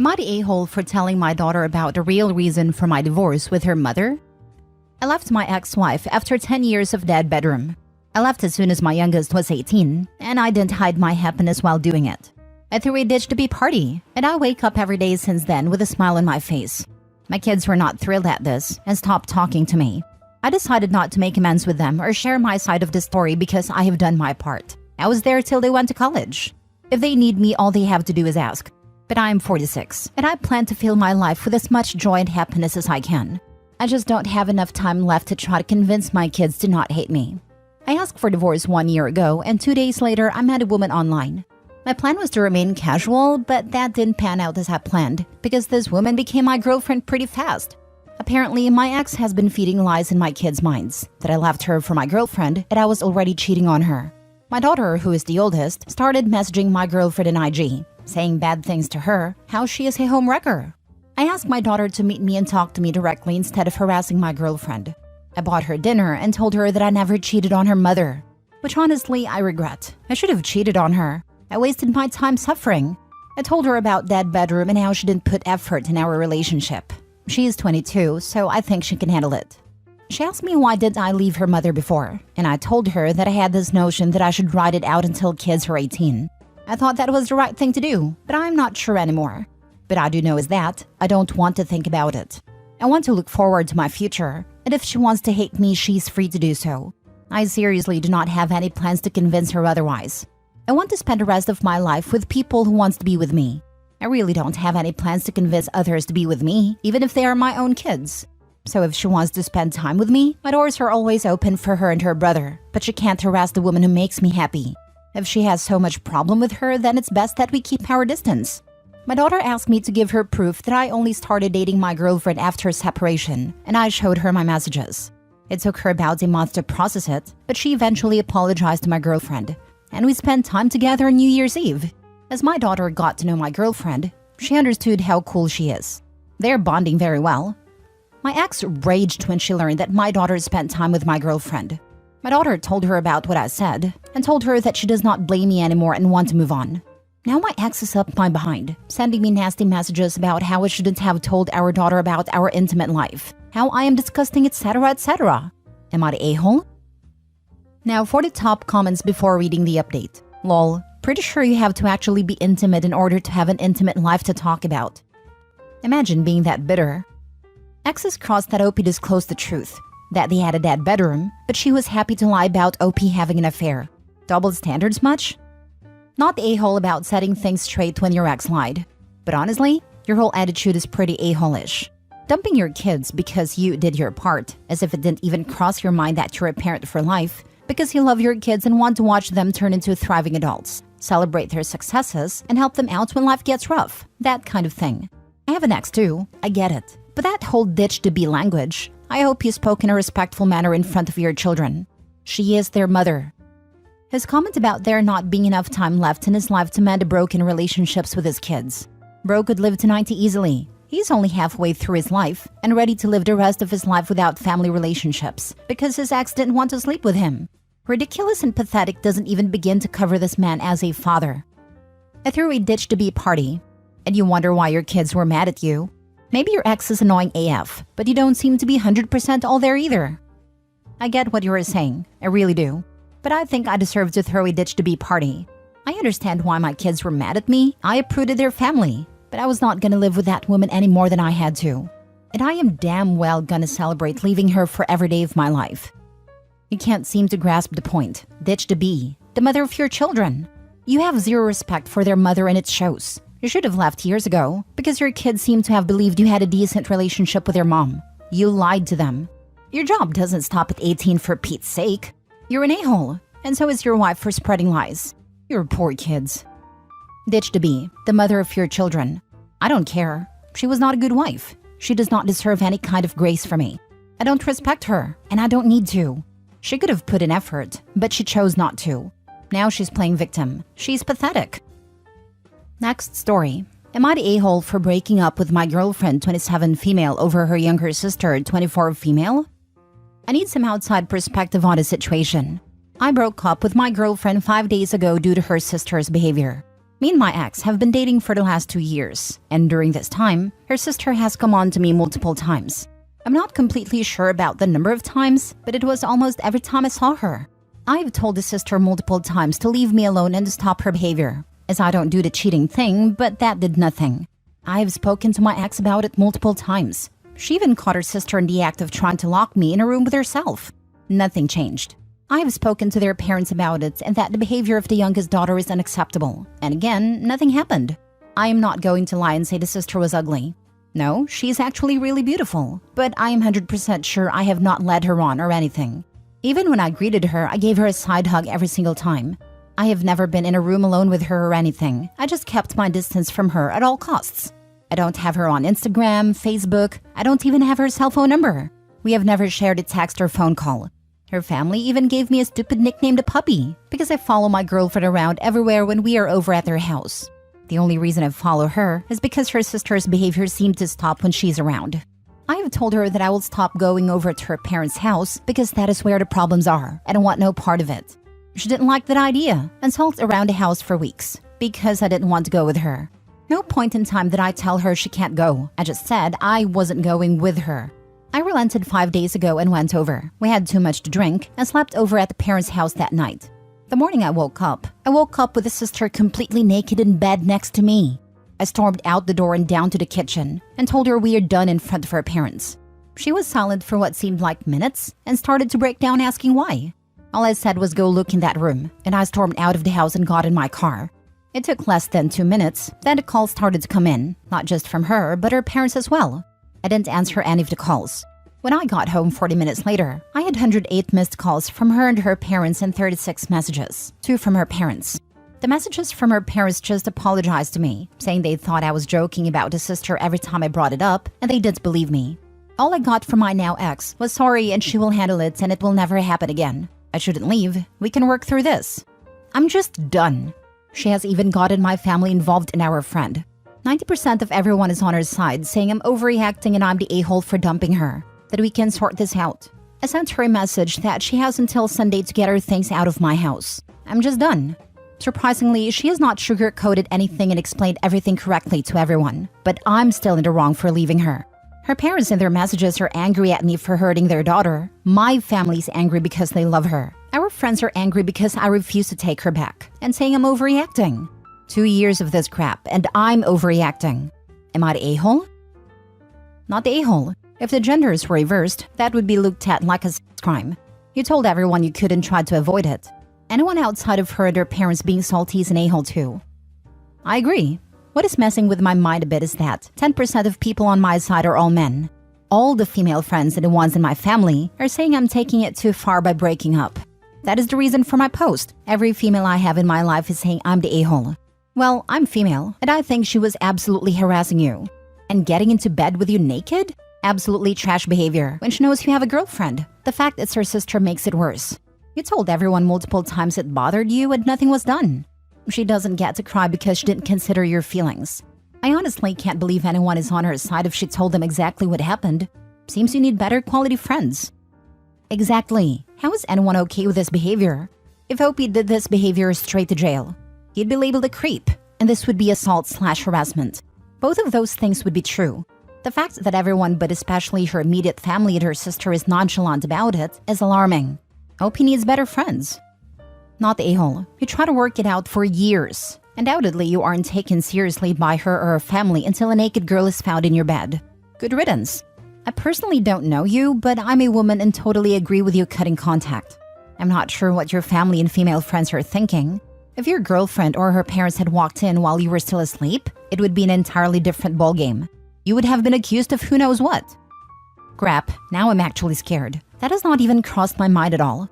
Am I the a-hole for telling my daughter about the real reason for my divorce with her mother? I left my ex-wife after 10 years of dead bedroom. I left as soon as my youngest was 18, and I didn't hide my happiness while doing it. I threw a ditch-to-be party, and I wake up every day since then with a smile on my face. My kids were not thrilled at this and stopped talking to me. I decided not to make amends with them or share my side of the story because I have done my part. I was there till they went to college. If they need me, all they have to do is ask. But I am 46, and I plan to fill my life with as much joy and happiness as I can. I just don't have enough time left to try to convince my kids to not hate me. I asked for divorce 1 year ago, and 2 days later, I met a woman online. My plan was to remain casual, but that didn't pan out as I planned because this woman became my girlfriend pretty fast. Apparently, my ex has been feeding lies in my kids' minds that I left her for my girlfriend and I was already cheating on her. My daughter, who is the oldest, started messaging my girlfriend in IG, saying bad things to her, how she is a homewrecker. I asked my daughter to meet me and talk to me directly instead of harassing my girlfriend. I bought her dinner and told her that I never cheated on her mother, which honestly I regret. I should have cheated on her. I wasted my time suffering. I told her about that bedroom and how she didn't put effort in our relationship. She is 22, so I think she can handle it. She asked me why did I leave her mother before, and I told her that I had this notion that I should ride it out until kids are 18. I thought that was the right thing to do, but I'm not sure anymore. But I do know is that I don't want to think about it. I want to look forward to my future, and if she wants to hate me, she's free to do so. I seriously do not have any plans to convince her otherwise. I want to spend the rest of my life with people who wants to be with me. I really don't have any plans to convince others to be with me, even if they are my own kids. So if she wants to spend time with me, my doors are always open for her and her brother, but she can't harass the woman who makes me happy. If she has so much problem with her, then it's best that we keep our distance. My daughter asked me to give her proof that I only started dating my girlfriend after separation, and I showed her my messages. It took her about a month to process it, but she eventually apologized to my girlfriend, and we spent time together on New Year's Eve. As my daughter got to know my girlfriend, she understood how cool she is. They're bonding very well. My ex raged when she learned that my daughter spent time with my girlfriend. My daughter told her about what I said and told her that she does not blame me anymore and want to move on. Now my ex is up my behind, sending me nasty messages about how I shouldn't have told our daughter about our intimate life, how I am disgusting, etc., etc. Am I the a-hole? Now for the top comments before reading the update. Lol, pretty sure you have to actually be intimate in order to have an intimate life to talk about. Imagine being that bitter. Exes crossed that OP disclosed the truth, that they had a dead bedroom, but she was happy to lie about OP having an affair. Double standards much? Not the a-hole about setting things straight when your ex lied. But honestly, your whole attitude is pretty a-hole-ish. Dumping your kids because you did your part, as if it didn't even cross your mind that you're a parent for life, because you love your kids and want to watch them turn into thriving adults, celebrate their successes, and help them out when life gets rough. That kind of thing. I have an ex too, I get it. But that whole ditch-to-be language, I hope you spoke in a respectful manner in front of your children. She is their mother. His comment about there not being enough time left in his life to mend broken relationships with his kids. Bro could live to 90 easily. He's only halfway through his life and ready to live the rest of his life without family relationships because his ex didn't want to sleep with him. Ridiculous and pathetic doesn't even begin to cover this man as a father. I threw a ditch-to-be party, and you wonder why your kids were mad at you. Maybe your ex is annoying AF, but you don't seem to be 100% all there either. I get what you were saying, I really do. But I think I deserve to throw a ditch-to-be party. I understand why my kids were mad at me. I uprooted their family, but I was not gonna live with that woman any more than I had to. And I am damn well gonna celebrate leaving her for every day of my life. You can't seem to grasp the point. Ditch-to-be, the mother of your children. You have zero respect for their mother and it shows. You should have left years ago because your kids seem to have believed you had a decent relationship with your mom. You lied to them. Your job doesn't stop at 18 for Pete's sake. You're an a-hole, and so is your wife for spreading lies. You're poor kids. Ditch-to-be, the mother of your children. I don't care. She was not a good wife. She does not deserve any kind of grace from me. I don't respect her, and I don't need to. She could have put in effort, but she chose not to. Now she's playing victim. She's pathetic. Next story. Am I the a-hole for breaking up with my girlfriend 27 female over her younger sister 24 female? I need some outside perspective on the situation. I broke up with my girlfriend 5 days ago due to her sister's behavior. Me and my ex have been dating for the last 2 years, and during this time, her sister has come on to me multiple times. I'm not completely sure about the number of times, but it was almost every time I saw her. I've told the sister multiple times to leave me alone and to stop her behavior, as I don't do the cheating thing, but that did nothing. I've spoken to my ex about it multiple times. She even caught her sister in the act of trying to lock me in a room with herself. Nothing changed. I have spoken to their parents about it and that the behavior of the youngest daughter is unacceptable. And again, nothing happened. I am not going to lie and say the sister was ugly. No, she's actually really beautiful, but I am 100% sure I have not led her on or anything. Even when I greeted her, I gave her a side hug every single time. I have never been in a room alone with her or anything. I just kept my distance from her at all costs. I don't have her on Instagram, Facebook. I don't even have her cell phone number. We have never shared a text or phone call. Her family even gave me a stupid nickname, the puppy, because I follow my girlfriend around everywhere when we are over at their house. The only reason I follow her is because her sister's behavior seemed to stop when she's around. I have told her that I will stop going over to her parents' house because that is where the problems are, and I want no part of it. She didn't like that idea and sulked around the house for weeks because I didn't want to go with her. No point in time did I tell her she can't go. I just said I wasn't going with her. I relented 5 days ago and went over. We had too much to drink and slept over at the parents' house that night. The morning I woke up with the sister completely naked in bed next to me. I stormed out the door and down to the kitchen and told her we are done in front of her parents. She was silent for what seemed like minutes and started to break down asking why. All I said was go look in that room, and I stormed out of the house and got in my car. It took less than 2 minutes, then the calls started to come in, not just from her, but her parents as well. I didn't answer any of the calls. When I got home 40 minutes later, I had 108 missed calls from her and her parents and 36 messages, 2 from her parents. The messages from her parents just apologized to me, saying they thought I was joking about the sister every time I brought it up, and they didn't believe me. All I got from my now ex was sorry and she will handle it and it will never happen again. I shouldn't leave. We can work through this. I'm just done. She has even gotten my family involved in our friend. 90% of everyone is on her side, saying I'm overreacting and I'm the a-hole for dumping her, that we can sort this out. I sent her a message that she has until Sunday to get her things out of my house. I'm just done. Surprisingly, she has not sugar-coated anything and explained everything correctly to everyone, but I'm still in the wrong for leaving her. Her parents in their messages are angry at me for hurting their daughter. My family's angry because they love her. Our friends are angry because I refuse to take her back and saying I'm overreacting. 2 years of this crap and I'm overreacting. Am I the a-hole? Not the a-hole. If the genders were reversed, that would be looked at like a sex crime. You told everyone you could and tried to avoid it. Anyone outside of her and their parents being salty is an a-hole too. I agree. What is messing with my mind a bit is that 10% of people on my side are all men. All the female friends and the ones in my family are saying I'm taking it too far by breaking up. That is the reason for my post. Every female I have in my life is saying I'm the a-hole. Well, I'm female, and I think she was absolutely harassing you. And getting into bed with you naked? Absolutely trash behavior when she knows you have a girlfriend. The fact it's her sister makes it worse. You told everyone multiple times it bothered you and nothing was done. She doesn't get to cry because she didn't consider your feelings. I honestly can't believe anyone is on her side if she told them exactly what happened. Seems you need better quality friends. Exactly. How is anyone okay with this behavior? If Opie did this behavior straight to jail, he'd be labeled a creep, and this would be assault/harassment. Both of those things would be true. The fact that everyone, but especially her immediate family and her sister, is nonchalant about it is alarming. Opie needs better friends. Not the a-hole. You try to work it out for years. Undoubtedly, you aren't taken seriously by her or her family until a naked girl is found in your bed. Good riddance. I personally don't know you, but I'm a woman and totally agree with you cutting contact. I'm not sure what your family and female friends are thinking. If your girlfriend or her parents had walked in while you were still asleep, it would be an entirely different ballgame. You would have been accused of who knows what. Crap, now I'm actually scared. That has not even crossed my mind at all.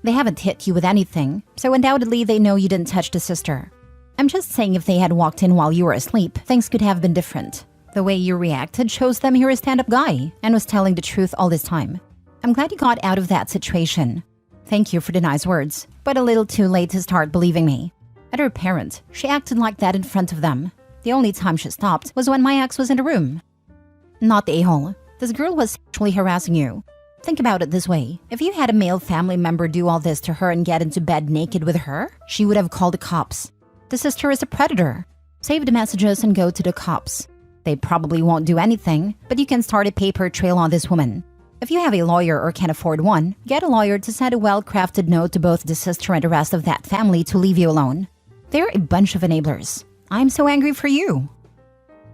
They haven't hit you with anything, so undoubtedly they know you didn't touch the sister. I'm just saying if they had walked in while you were asleep, things could have been different. The way you reacted shows them you're a stand-up guy and was telling the truth all this time. I'm glad you got out of that situation. Thank you for the nice words, but a little too late to start believing me. At her parent, she acted like that in front of them. The only time she stopped was when my ex was in the room. Not the a-hole. This girl was sexually harassing you. Think about it this way. If you had a male family member do all this to her and get into bed naked with her, she would have called the cops. The sister is a predator. Save the messages and go to the cops. They probably won't do anything, but you can start a paper trail on this woman. If you have a lawyer or can afford one, get a lawyer to send a well-crafted note to both the sister and the rest of that family to leave you alone. They're a bunch of enablers. I'm so angry for you.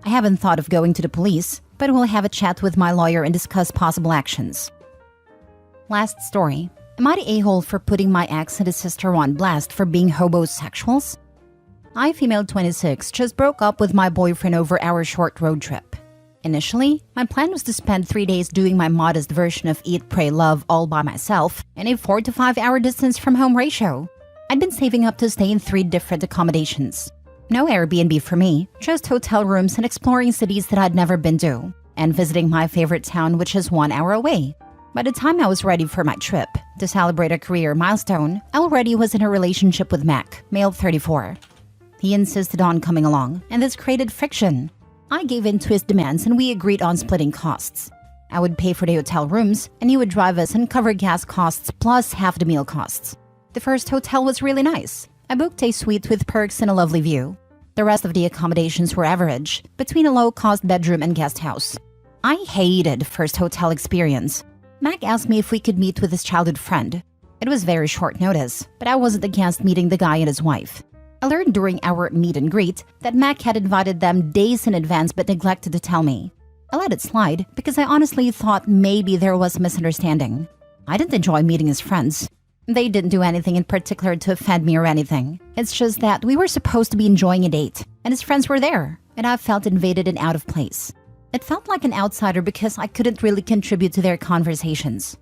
I haven't thought of going to the police, but we'll have a chat with my lawyer and discuss possible actions. Last story. Am I the a-hole for putting my ex and his sister on blast for being hobosexuals? I, female 26, just broke up with my boyfriend over our short road trip. Initially, my plan was to spend 3 days doing my modest version of Eat, Pray, Love all by myself in a 4 to 5 hour distance from home ratio. I'd been saving up to stay in 3 different accommodations. No Airbnb for me, just hotel rooms and exploring cities that I'd never been to, and visiting my favorite town, which is 1 hour away. By the time I was ready for my trip, to celebrate a career milestone, I already was in a relationship with Mac, male 34. He insisted on coming along, and this created friction. I gave in to his demands and we agreed on splitting costs. I would pay for the hotel rooms, and he would drive us and cover gas costs plus half the meal costs. The first hotel was really nice. I booked a suite with perks and a lovely view. The rest of the accommodations were average, between a low-cost bedroom and guest house. I hated the first hotel experience. Mac asked me if we could meet with his childhood friend. It was very short notice, but I wasn't against meeting the guy and his wife. I learned during our meet and greet that Mac had invited them days in advance but neglected to tell me. I let it slide because I honestly thought maybe there was misunderstanding. I didn't enjoy meeting his friends. They didn't do anything in particular to offend me or anything. It's just that we were supposed to be enjoying a date, and his friends were there, and I felt invaded and out of place. It felt like an outsider because I couldn't really contribute to their conversations.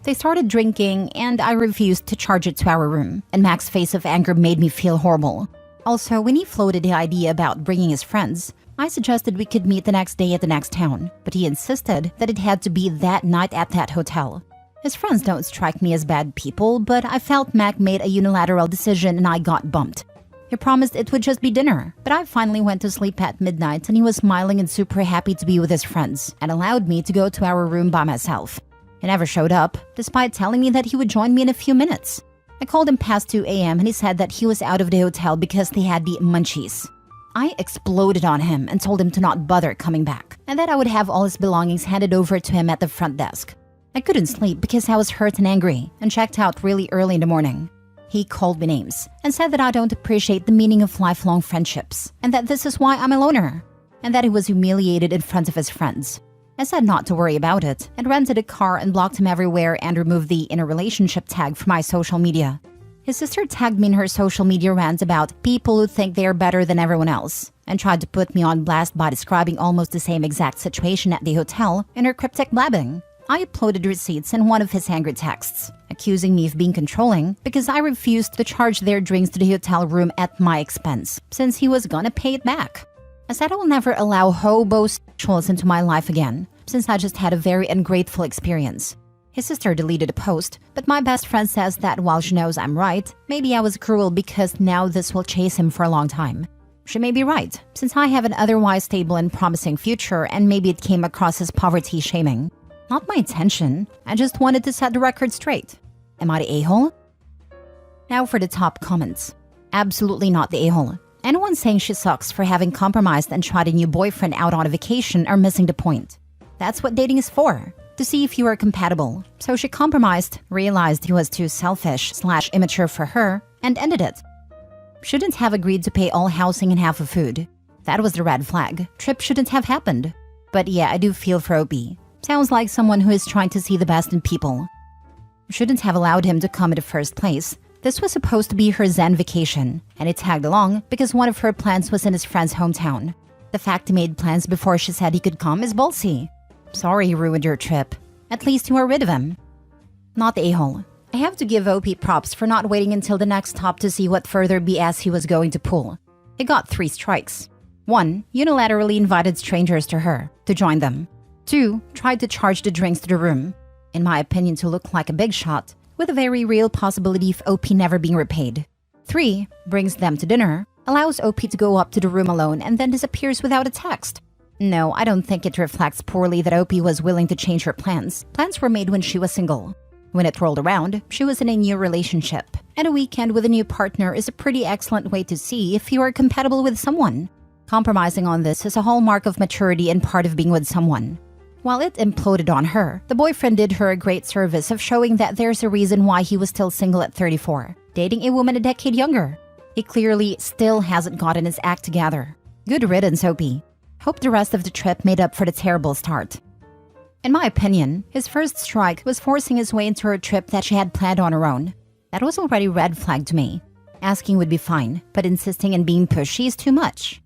They started drinking, and I refused to charge it to our room, and Mac's face of anger made me feel horrible. Also, when he floated the idea about bringing his friends, I suggested we could meet the next day at the next town, but he insisted that it had to be that night at that hotel. His friends don't strike me as bad people, but I felt Mac made a unilateral decision and I got bumped. He promised it would just be dinner, but I finally went to sleep at midnight and he was smiling and super happy to be with his friends and allowed me to go to our room by myself. He never showed up, despite telling me that he would join me in a few minutes. I called him past 2 a.m. and he said that he was out of the hotel because they had the munchies. I exploded on him and told him to not bother coming back, and that I would have all his belongings handed over to him at the front desk. I couldn't sleep because I was hurt and angry and checked out really early in the morning. He called me names and said that I don't appreciate the meaning of lifelong friendships and that this is why I'm a loner, and that he was humiliated in front of his friends. I said not to worry about it and rented a car and blocked him everywhere and removed the "in a relationship" tag from my social media. His sister tagged me in her social media rant about people who think they are better than everyone else and tried to put me on blast by describing almost the same exact situation at the hotel in her cryptic blabbing. I uploaded receipts and one of his angry texts, accusing me of being controlling because I refused to charge their drinks to the hotel room at my expense, since he was gonna pay it back. I said I will never allow hobosexuals into my life again, since I just had a very ungrateful experience. His sister deleted a post, but my best friend says that while she knows I'm right, maybe I was cruel because now this will chase him for a long time. She may be right, since I have an otherwise stable and promising future, and maybe it came across as poverty shaming. Not my intention, I just wanted to set the record straight. Am I the a-hole? Now for the top comments. Absolutely not the a-hole. Anyone saying she sucks for having compromised and tried a new boyfriend out on a vacation are missing the point. That's what dating is for, to see if you are compatible. So she compromised, realized he was too selfish/immature for her, and ended it. Shouldn't have agreed to pay all housing and half of food. That was the red flag. Trip shouldn't have happened. But yeah, I do feel for Opie. Sounds like someone who is trying to see the best in people. Shouldn't have allowed him to come in the first place. This was supposed to be her Zen vacation, and it tagged along because one of her plans was in his friend's hometown. The fact he made plans before she said he could come is ballsy. Sorry he ruined your trip. At least you are rid of him. Not the a-hole. I have to give OP props for not waiting until the next stop to see what further BS he was going to pull. He got 3 strikes. 1. Unilaterally invited strangers to her, to join them. 2. Tried to charge the drinks to the room. In my opinion, to look like a big shot, with a very real possibility of OP never being repaid. 3. Brings them to dinner, allows OP to go up to the room alone and then disappears without a text. No, I don't think it reflects poorly that OP was willing to change her plans. Plans were made when she was single. When it rolled around, she was in a new relationship, and a weekend with a new partner is a pretty excellent way to see if you are compatible with someone. Compromising on this is a hallmark of maturity and part of being with someone. While it imploded on her, the boyfriend did her a great service of showing that there's a reason why he was still single at 34, dating a woman a decade younger. He clearly still hasn't gotten his act together. Good riddance, Opie. Hope the rest of the trip made up for the terrible start. In my opinion, his first strike was forcing his way into her trip that she had planned on her own. That was already red flag to me. Asking would be fine, but insisting and being pushy is too much.